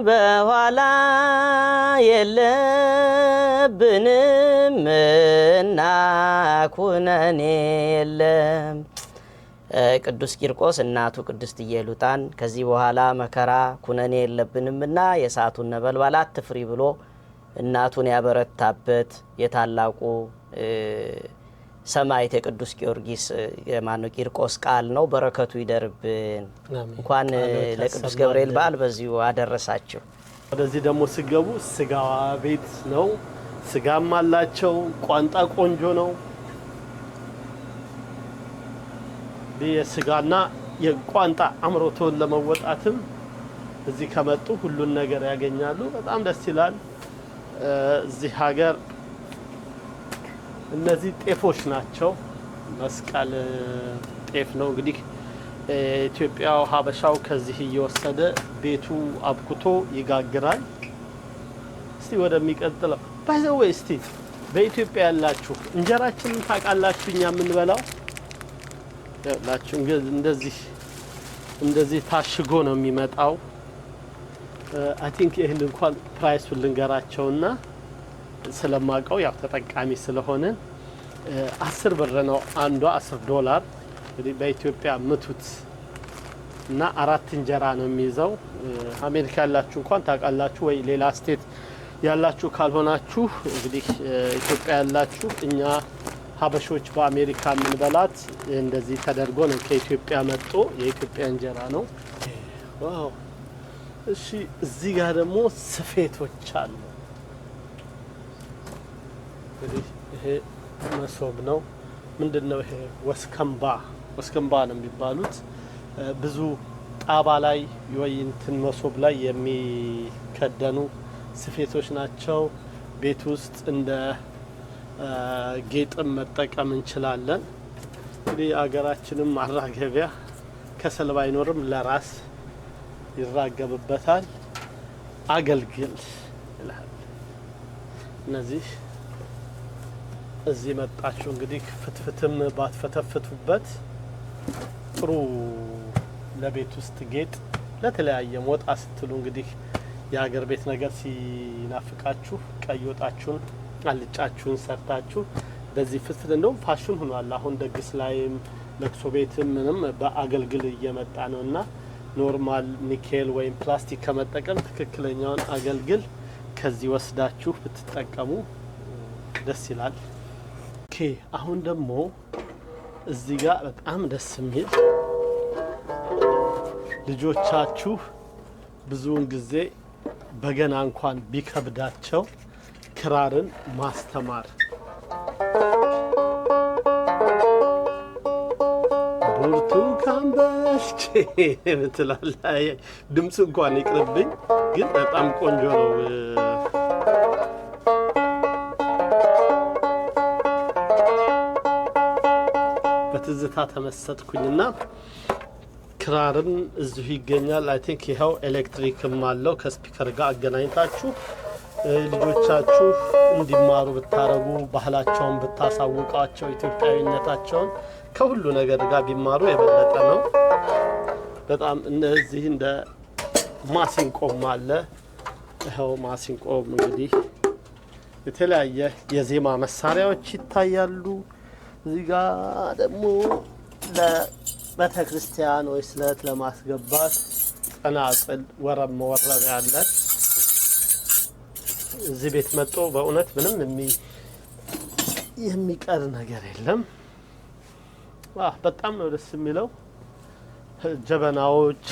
በኋላ የለብንም እና ኩነኔ የለም። ቅዱስ ቂርቆስ እናቱ ቅድስት ኢየሉጣን ከዚህ በኋላ መከራ ኩነኔ የለብንምና የእሳቱን ነበልባል አትፍሪ ብሎ እናቱን ያበረታበት የታላቁ ሰማዕት የቅዱስ ጊዮርጊስ የማነው ቂርቆስ ቃል ነው። በረከቱ ይደርብን። እንኳን ለቅዱስ ገብርኤል በዓል በዚሁ አደረሳችሁ። ወደዚህ ደግሞ ሲገቡ ስጋ ቤት ነው። ስጋም አላቸው። ቋንጣ ቆንጆ ነው። የስጋና የቋንጣ አምሮቶን ለመወጣትም እዚህ ከመጡ ሁሉን ነገር ያገኛሉ። በጣም ደስ ይላል። እዚህ ሀገር እነዚህ ጤፎች ናቸው። መስቀል ጤፍ ነው እንግዲህ ኢትዮጵያው ሀበሻው ከዚህ እየወሰደ ቤቱ አብኩቶ ይጋግራል። እስቲ ወደሚቀጥለው ባይዘው እስቲ በኢትዮጵያ ያላችሁ እንጀራችንን ታውቃላችሁ? እኛ የምንበላው ያላችሁ እንደዚህ ታሽጎ ነው የሚመጣው። አይ ቲንክ ይሄን እንኳን ፕራይሱን ልንገራቸውና ስለማቀው ያው ተጠቃሚ ስለሆነ 10 ብር ነው አንዷ $10 እንግዲህ በኢትዮጵያ ምቱት እና 4 እንጀራ ነው የሚይዘው። አሜሪካ ያላችሁ እንኳን ታውቃላችሁ ወይ? ሌላ ስቴት ያላችሁ ካልሆናችሁ እንግዲህ ኢትዮጵያ ያላችሁ እኛ ሀበሾች በአሜሪካ የምንበላት እንደዚህ ተደርጎ ነው ከኢትዮጵያ መጥቶ የኢትዮጵያ እንጀራ ነው። ዋው! እሺ እዚህ ጋር ደግሞ ስፌቶች አሉ። እንግዲህ ይሄ መሶብ ነው። ምንድነው ይሄ? ወስከምባ ነው የሚባሉት። ብዙ ጣባ ላይ ወይ እንትን መሶብ ላይ የሚከደኑ ስፌቶች ናቸው። ቤት ውስጥ እንደ ጌጥም መጠቀም እንችላለን። እንግዲህ አገራችንም ማራገቢያ ከሰል ባይኖርም ለራስ ይራገብበታል። አገልግል ይላል። እነዚህ እዚህ መጣችሁ እንግዲህ ፍትፍትም ባትፈተፍቱበት ጥሩ ለቤት ውስጥ ጌጥ ለተለያየ ሞጣ ስትሉ እንግዲህ የሀገር ቤት ነገር ሲናፍቃችሁ ቀይ ወጣችሁን አልጫችሁን ሰርታችሁ በዚህ ፍትፍት እንደውም ፋሽን ሆኗል። አሁን ደግስ ላይም ለቅሶ ቤትም ምንም በአገልግል እየመጣ ነውና ኖርማል ኒኬል ወይም ፕላስቲክ ከመጠቀም ትክክለኛውን አገልግል ከዚህ ወስዳችሁ ብትጠቀሙ ደስ ይላል። ኦኬ አሁን ደግሞ እዚህ ጋር በጣም ደስ የሚል ልጆቻችሁ ብዙውን ጊዜ በገና እንኳን ቢከብዳቸው ክራርን ማስተማር ብርቱካን በልቼ ምትላለህ። ድምፁ እንኳን ይቅርብኝ፣ ግን በጣም ቆንጆ ነው። በትዝታ ተመሰጥኩኝና ክራርም እዚሁ ይገኛል። አይ ቲንክ ይኸው ኤሌክትሪክም አለው። ከስፒከር ጋር አገናኝታችሁ ልጆቻችሁ እንዲማሩ ብታረጉ፣ ባህላቸውን ብታሳውቃቸው፣ ኢትዮጵያዊነታቸውን ከሁሉ ነገር ጋር ቢማሩ የበለጠ ነው። በጣም እነዚህ እንደ ማሲንቆም አለ። ይኸው ማሲንቆም እንግዲህ የተለያየ የዜማ መሳሪያዎች ይታያሉ። እዚህ ጋር ደግሞ ለቤተ ክርስቲያን ወይ ስለት ለማስገባት ጸናጽል ወረብ መወረብ ያለ። እዚህ ቤት መጥቶ በእውነት ምንም የሚቀር ነገር የለም። በጣም ነው ደስ የሚለው። ጀበናዎች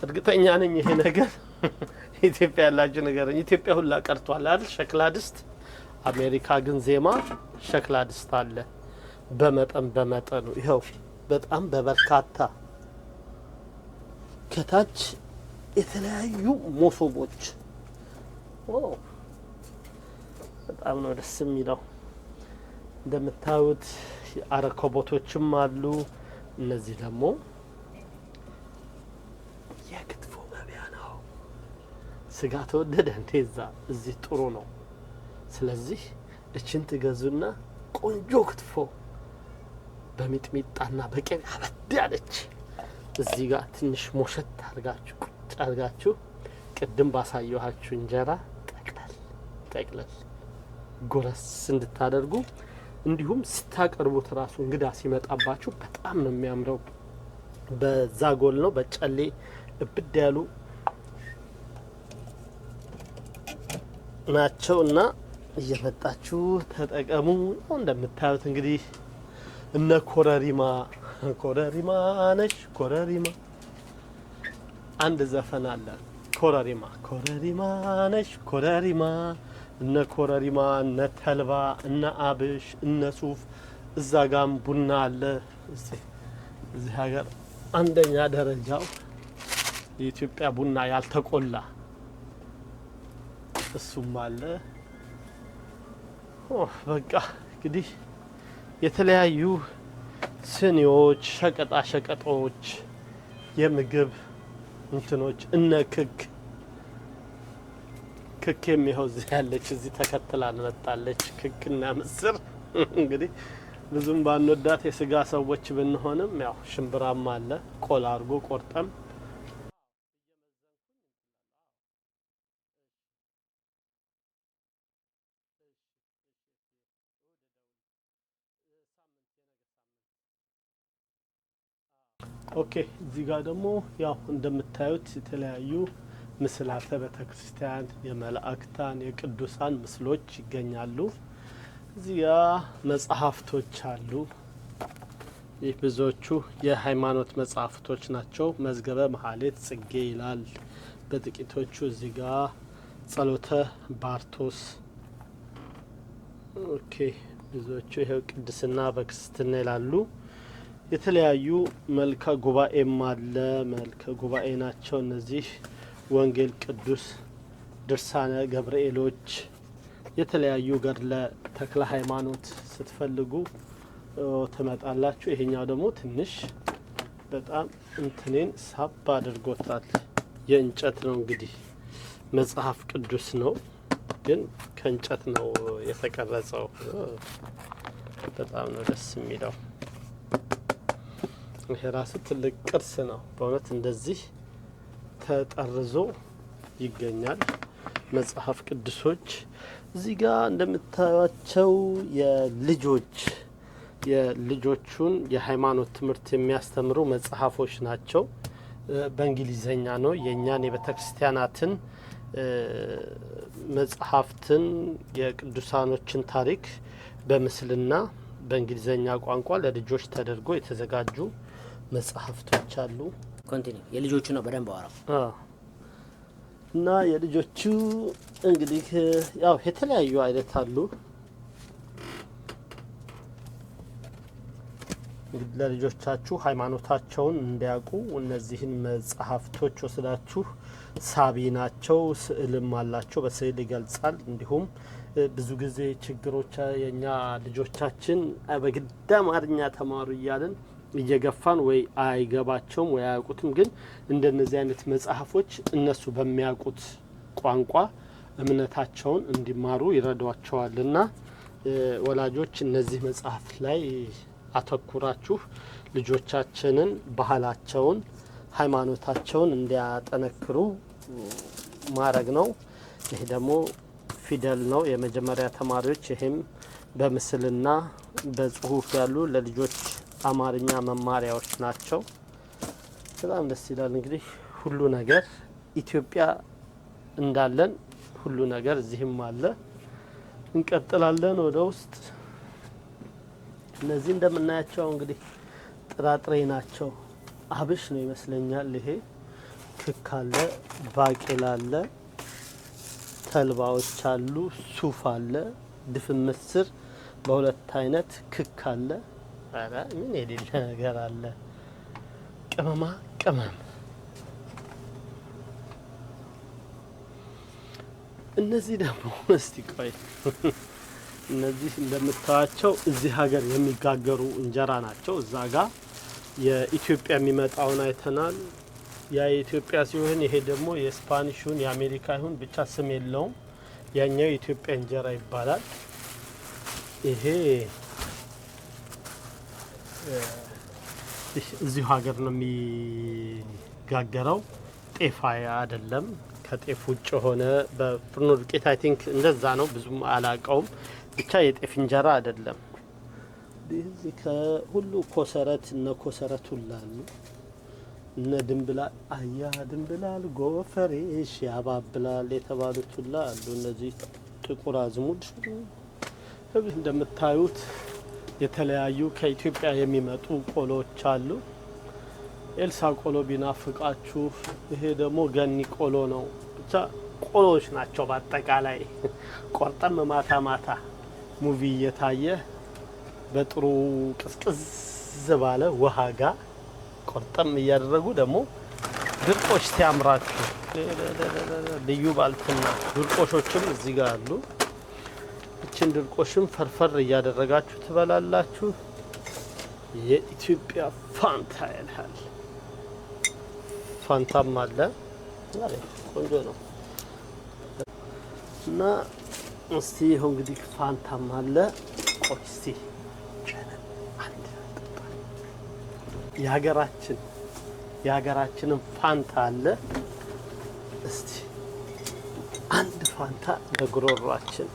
እርግጠኛ ነኝ ይሄ ነገር ኢትዮጵያ ያላችሁ ነገር ኢትዮጵያ ሁላ ቀርቷል አይደል? ሸክላ ድስት። አሜሪካ ግን ዜማ ሸክላ ድስት አለ በመጠኑ። ይኸው በጣም በበርካታ ከታች የተለያዩ ሞሶቦች። በጣም ነው ደስ የሚለው። እንደምታዩት አረኮቦቶችም አሉ። እነዚህ ደግሞ የክትፎ መብያ ነው። ስጋ ተወደደ እንደዛ እዚህ ጥሩ ነው። ስለዚህ እችን ትገዙና ቆንጆ ክትፎ በሚጥሚጣና በቅቤ አበድ ያለች እዚህ ጋር ትንሽ ሞሸት አድርጋችሁ ቁጭ አድርጋችሁ ቅድም ባሳየኋችሁ እንጀራ ጠቅለል ጎረስ እንድታደርጉ፣ እንዲሁም ስታቀርቡት ራሱ እንግዳ ሲመጣባችሁ በጣም ነው የሚያምረው። በዛጎል ነው በጨሌ እብድ ያሉ ናቸውና እየመጣችሁ ተጠቀሙ። እንደምታዩት እንግዲህ እነ ኮረሪማ ነሽ ኮረሪማ አንድ ዘፈን አለ። ኮረሪማ ነሽ ኮረሪማ፣ እነ ኮረሪማ፣ እነ ተልባ፣ እነ አብሽ፣ እነ ሱፍ። እዛ ጋም ቡና አለ። እዚህ ሀገር አንደኛ ደረጃው የኢትዮጵያ ቡና ያልተቆላ እሱም አለ። በቃ እንግዲህ የተለያዩ ስኒዎች፣ ሸቀጣ ሸቀጦች፣ የምግብ እንትኖች እነ ክክ የሚኸው እዚህ ያለች እዚህ ተከትላን መጣለች። ክክና ምስር እንግዲህ ብዙም ባንወዳት የስጋ ሰዎች ብንሆንም ያው ሽምብራም አለ ቆላ አድርጎ ቆርጠም ኦኬ። እዚህ ጋር ደግሞ ያው እንደምታዩት የተለያዩ ምስላተ ቤተክርስቲያን፣ የመላእክታን፣ የቅዱሳን ምስሎች ይገኛሉ። እዚህ ጋር መጽሐፍቶች አሉ። ይህ ብዙዎቹ የሃይማኖት መጽሐፍቶች ናቸው። መዝገበ መኃልየ ጽጌ ይላል በጥቂቶቹ። እዚህ ጋር ጸሎተ ባርቶስ። ኦኬ ብዙዎቹ ይሄው ቅድስና በክርስትና ይላሉ። የተለያዩ መልከ ጉባኤም አለ። መልከ ጉባኤ ናቸው እነዚህ። ወንጌል ቅዱስ፣ ድርሳነ ገብርኤሎች፣ የተለያዩ ገድለ ተክለ ሃይማኖት ስትፈልጉ ትመጣላችሁ። ይሄኛው ደግሞ ትንሽ በጣም እንትኔን ሳብ አድርጎታል። የእንጨት ነው እንግዲህ መጽሐፍ ቅዱስ ነው፣ ግን ከእንጨት ነው የተቀረጸው። በጣም ነው ደስ የሚለው። ይሄ ራሱ ትልቅ ቅርስ ነው በእውነት። እንደዚህ ተጠርዞ ይገኛል መጽሐፍ ቅዱሶች። እዚህ ጋር እንደምታዩቸው የልጆቹን የሃይማኖት ትምህርት የሚያስተምሩ መጽሐፎች ናቸው። በእንግሊዘኛ ነው። የእኛን የቤተ ክርስቲያናትን መጽሐፍትን የቅዱሳኖችን ታሪክ በምስልና በእንግሊዘኛ ቋንቋ ለልጆች ተደርጎ የተዘጋጁ መጽሐፍቶች አሉ። ኮንቲኒው የልጆቹ ነው በደንብ አወራው። እና የልጆቹ እንግዲህ ያው የተለያዩ አይነት አሉ። ለልጆቻችሁ ሃይማኖታቸውን እንዲያውቁ እነዚህን መጽሐፍቶች ወስዳችሁ ሳቢ ናቸው፣ ስዕልም አላቸው፣ በስዕል ይገልጻል። እንዲሁም ብዙ ጊዜ ችግሮች የኛ ልጆቻችን በግድ አማርኛ ተማሩ እያልን እየገፋን ወይ አይገባቸውም ወይ አያውቁትም። ግን እንደነዚህ አይነት መጽሐፎች እነሱ በሚያውቁት ቋንቋ እምነታቸውን እንዲማሩ ይረዷቸዋልና ወላጆች እነዚህ መጽሐፍ ላይ አተኩራችሁ ልጆቻችንን ባህላቸውን ሃይማኖታቸውን እንዲያጠነክሩ ማድረግ ነው። ይሄ ደግሞ ፊደል ነው የመጀመሪያ ተማሪዎች። ይሄም በምስልና በጽሁፍ ያሉ ለልጆች አማርኛ መማሪያዎች ናቸው። በጣም ደስ ይላል። እንግዲህ ሁሉ ነገር ኢትዮጵያ እንዳለን ሁሉ ነገር እዚህም አለ። እንቀጥላለን ወደ ውስጥ። እነዚህ እንደምናያቸው እንግዲህ ጥራጥሬ ናቸው። አብሽ ነው ይመስለኛል። ይሄ ክክ አለ፣ ባቄላ አለ፣ ተልባዎች አሉ፣ ሱፍ አለ፣ ድፍን ምስር በሁለት አይነት ክክ አለ። አረ ምን የሌለ ነገር አለ። ቅመማ ቅመም። እነዚህ ደግሞ እስቲ ቆይ እነዚህ እንደምታዩቸው እዚህ ሀገር የሚጋገሩ እንጀራ ናቸው። እዛ ጋር የኢትዮጵያ የሚመጣውን አይተናል። ያ የኢትዮጵያ ሲሆን ይሄ ደግሞ የስፓኒሹን የአሜሪካ ይሁን ብቻ ስም የለውም። ያኛው የኢትዮጵያ እንጀራ ይባላል። ይሄ እዚሁ ሀገር ነው የሚጋገረው። ጤፍ አይደለም፣ ከጤፍ ውጭ ሆነ በፍርኖ ዱቄት አይ ቲንክ እንደዛ ነው። ብዙም አላቀውም። ብቻ የጤፍ እንጀራ አይደለም። እዚህ ከሁሉ ኮሰረት እነ ኮሰረት ሁላሉ እነ ድንብላል አያ ድንብላል ጎፈሬሽ ያባብላል የተባሉት ሁላ አሉ። እነዚህ ጥቁር አዝሙድ እንደምታዩት የተለያዩ ከኢትዮጵያ የሚመጡ ቆሎች አሉ። ኤልሳ ቆሎ ቢናፍቃችሁ፣ ይሄ ደግሞ ገኒ ቆሎ ነው። ብቻ ቆሎች ናቸው በአጠቃላይ። ቆርጠም ማታ ማታ ሙቪ እየታየ በጥሩ ቅዝቅዝ ባለ ውሃ ጋር ቆርጠም እያደረጉ ደግሞ ድርቆሽ ሲያምራችሁ ልዩ ባልትና ድርቆሾችም እዚህ ጋር አሉ። እችን ድርቆሽም ፈርፈር እያደረጋችሁ ትበላላችሁ። የኢትዮጵያ ፋንታ ያልሃል ፋንታም አለ። ቆንጆ ነው እና እስቲ ይኸው እንግዲህ ፋንታም አለ። ቆይ እስቲ የሀገራችንን ፋንታ አለ። እስቲ አንድ ፋንታ ለጉሮሯችን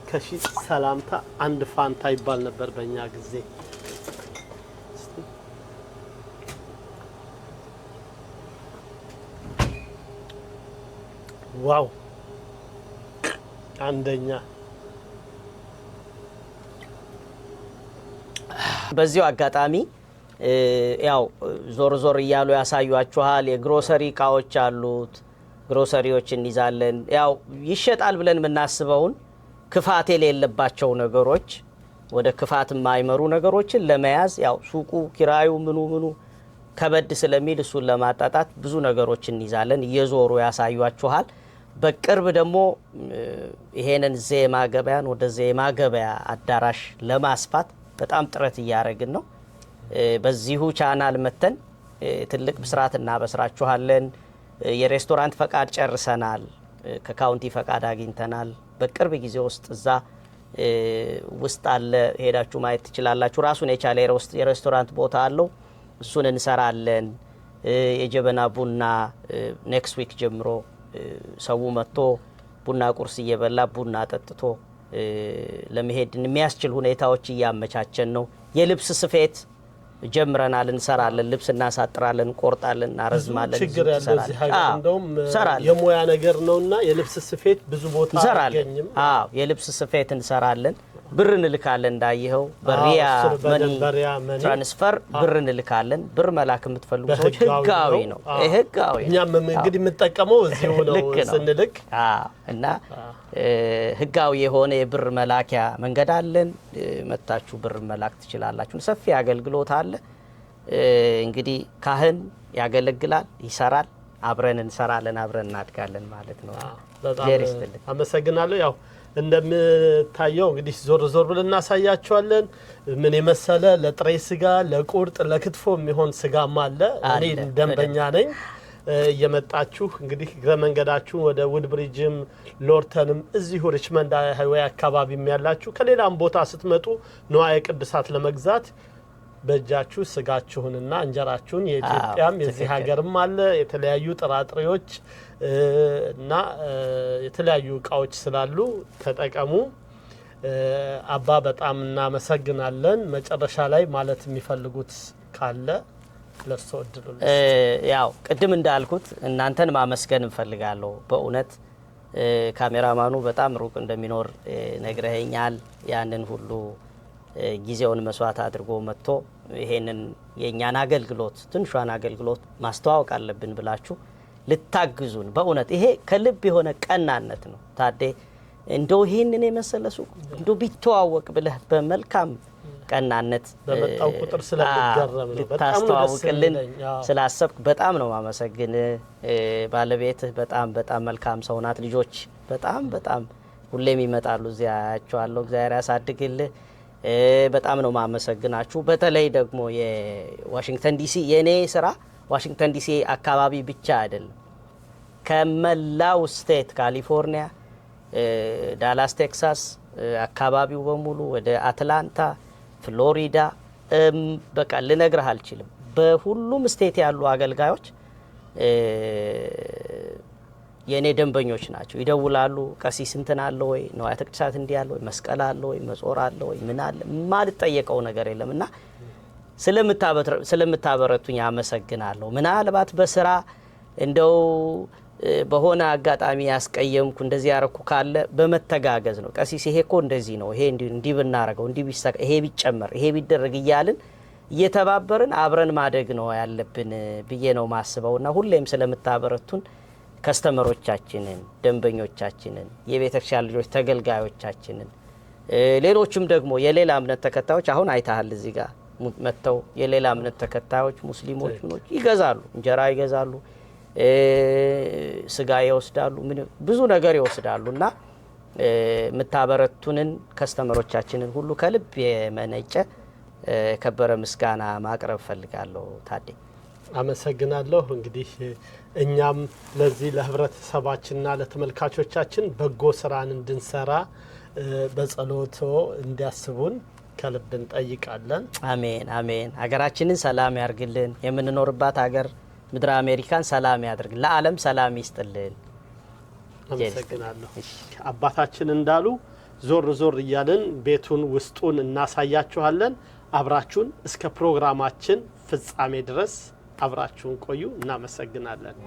ከሺ ሰላምታ አንድ ፋንታ ይባል ነበር በእኛ ጊዜ። ዋው አንደኛ። በዚሁ አጋጣሚ ያው ዞር ዞር እያሉ ያሳዩአችኋል። የግሮሰሪ እቃዎች አሉት። ግሮሰሪዎች እንይዛለን። ያው ይሸጣል ብለን የምናስበውን ክፋት የሌለባቸው ነገሮች፣ ወደ ክፋት የማይመሩ ነገሮችን ለመያዝ ያው ሱቁ ኪራዩ ምኑ ከበድ ስለሚል እሱን ለማጣጣት ብዙ ነገሮች እንይዛለን። እየዞሩ ያሳዩአችኋል። በቅርብ ደግሞ ይሄንን ዜማ ገበያን ወደ ዜማ ገበያ አዳራሽ ለማስፋት በጣም ጥረት እያደረግን ነው። በዚሁ ቻናል መተን ትልቅ ብስራት እናበስራችኋለን። የሬስቶራንት ፈቃድ ጨርሰናል። ከካውንቲ ፈቃድ አግኝተናል። በቅርብ ጊዜ ውስጥ እዛ ውስጥ አለ፣ ሄዳችሁ ማየት ትችላላችሁ። ራሱን የቻለ የሬስቶራንት ቦታ አለው። እሱን እንሰራለን። የጀበና ቡና ኔክስት ዊክ ጀምሮ ሰው መጥቶ ቡና ቁርስ እየበላ ቡና ጠጥቶ ለመሄድ የሚያስችል ሁኔታዎች እያመቻቸን ነው። የልብስ ስፌት ጀምረናል፣ እንሰራለን። ልብስ እናሳጥራለን፣ ቆርጣለን፣ እናረዝማለን። ችግር ያለው እዚህ ሀገር እንደውም የሙያ ነገር ነውና የልብስ ስፌት ብዙ ቦታ አይገኝም። አዎ የልብስ ስፌት እንሰራለን። ብር እንልካለን እንዳየኸው በሪያ መኒ ትራንስፈር ብር እንልካለን ብር መላክ የምትፈልጉ ሰዎች ህጋዊ ነው ህጋዊ እኛም እንግዲህ የምንጠቀመው እዚሁ ነው ስንልክ እና ህጋዊ የሆነ የብር መላኪያ መንገድ አለን መታችሁ ብር መላክ ትችላላችሁ ሰፊ አገልግሎት አለ እንግዲህ ካህን ያገለግላል ይሰራል አብረን እንሰራለን አብረን እናድጋለን ማለት ነው በጣም አመሰግናለሁ ያው እንደምታየው እንግዲህ ዞር ብለን እናሳያቸዋለን ምን የመሰለ ለጥሬ ስጋ ለቁርጥ ለክትፎ የሚሆን ስጋም አለ እኔ ደንበኛ ነኝ የመጣችሁ እንግዲህ ግረመንገዳችሁ ወደ ውድብሪጅም ሎርተንም እዚሁ ሪችመንድ ሃይዌይ አካባቢም ያላችሁ ከሌላም ቦታ ስትመጡ ንዋየ ቅድሳት ለመግዛት በእጃችሁ ስጋችሁንና እንጀራችሁን የኢትዮጵያም የዚህ ሀገርም አለ የተለያዩ ጥራጥሬዎች እና የተለያዩ እቃዎች ስላሉ ተጠቀሙ አባ በጣም እናመሰግናለን መጨረሻ ላይ ማለት የሚፈልጉት ካለ ለርሶ እድሉ ያው ቅድም እንዳልኩት እናንተን ማመስገን እንፈልጋለሁ በእውነት ካሜራማኑ በጣም ሩቅ እንደሚኖር ነግረኸኛል ያንን ሁሉ ጊዜውን መስዋዕት አድርጎ መጥቶ ይሄንን የኛን አገልግሎት ትንሿን አገልግሎት ማስተዋወቅ አለብን ብላችሁ ልታግዙን በእውነት ይሄ ከልብ የሆነ ቀናነት ነው ታዴ እንደው ይሄንን የመሰለሱ እንደው ቢተዋወቅ ብለህ በመልካም ቀናነት በመጣው ቁጥር ስለምትገረም ነው በጣም ታስተዋውቅልን ስላሰብክ በጣም ነው ማመሰግን ባለቤትህ በጣም መልካም ሰው ናት ልጆች በጣም ሁሌም ይመጣሉ እዚያ ያያቸዋለሁ እግዚአብሔር ያሳድግልህ በጣም ነው ማመሰግናችሁ በተለይ ደግሞ የዋሽንግተን ዲሲ የኔ ስራ ዋሽንግተን ዲሲ አካባቢ ብቻ አይደለም ከመላው ስቴት ካሊፎርኒያ ዳላስ ቴክሳስ አካባቢው በሙሉ ወደ አትላንታ ፍሎሪዳ በቃ ልነግርህ አልችልም በሁሉም ስቴት ያሉ አገልጋዮች የኔ ደንበኞች ናቸው ይደውላሉ ቀሲስ እንትን አለ ወይ ነው አትክሳት እንዲ ያለ ወይ መስቀል አለ ወይ መጾር አለ ወይ ምን አለ ማልጠየቀው ነገር የለምና ስለምታበረቱኝ አመሰግናለሁ ምናልባት በስራ እንደው በሆነ አጋጣሚ ያስቀየምኩ እንደዚህ ያረኩ ካለ በመተጋገዝ ነው ቀሲስ ይሄ እኮ እንደዚህ ነው ይሄ እንዲ ብናረጋው እንዲ ቢሰቅ ይሄ ቢጨመር ይሄ ቢደረግ ይያልን እየተባበርን አብረን ማደግ ነው ያለብን ብዬ ነው ማስበውና ሁሌም ስለምታበረቱን ከስተመሮቻችንን ደንበኞቻችንን የቤተክርስቲያን ልጆች ተገልጋዮቻችንን ሌሎችም ደግሞ የሌላ እምነት ተከታዮች አሁን አይታሃል እዚህ ጋር መተው የሌላ እምነት ተከታዮች ሙስሊሞች ምኖች ይገዛሉ እንጀራ ይገዛሉ ስጋ ይወስዳሉ ብዙ ነገር ይወስዳሉና ምታበረቱንን ከስተመሮቻችንን ሁሉ ከልብ የመነጨ ከበረ ምስጋና ማቅረብ ፈልጋለሁ ታዴ አመሰግናለሁ እንግዲህ እኛም ለዚህ ለህብረተሰባችንና ለተመልካቾቻችን በጎ ስራን እንድንሰራ በጸሎቶ እንዲያስቡን ከልብ እንጠይቃለን አሜን አሜን ሀገራችንን ሰላም ያርግልን የምንኖርባት ሀገር ምድር አሜሪካን ሰላም ያድርግ ለዓለም ሰላም ይስጥልን አመሰግናለሁ አባታችን እንዳሉ ዞር እያልን ቤቱን ውስጡን እናሳያችኋለን አብራችሁን እስከ ፕሮግራማችን ፍጻሜ ድረስ አብራችሁን ቆዩ እናመሰግናለን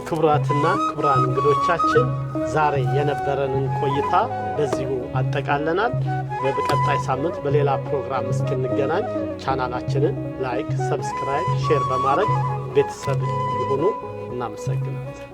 ክቡራትና ክቡራን እንግዶቻችን ዛሬ የነበረንን ቆይታ በዚሁ አጠቃለናል። በቀጣይ ሳምንት በሌላ ፕሮግራም እስክንገናኝ ቻናላችንን ላይክ፣ ሰብስክራይብ፣ ሼር በማድረግ ቤተሰብ ይሁኑ። እናመሰግናለን።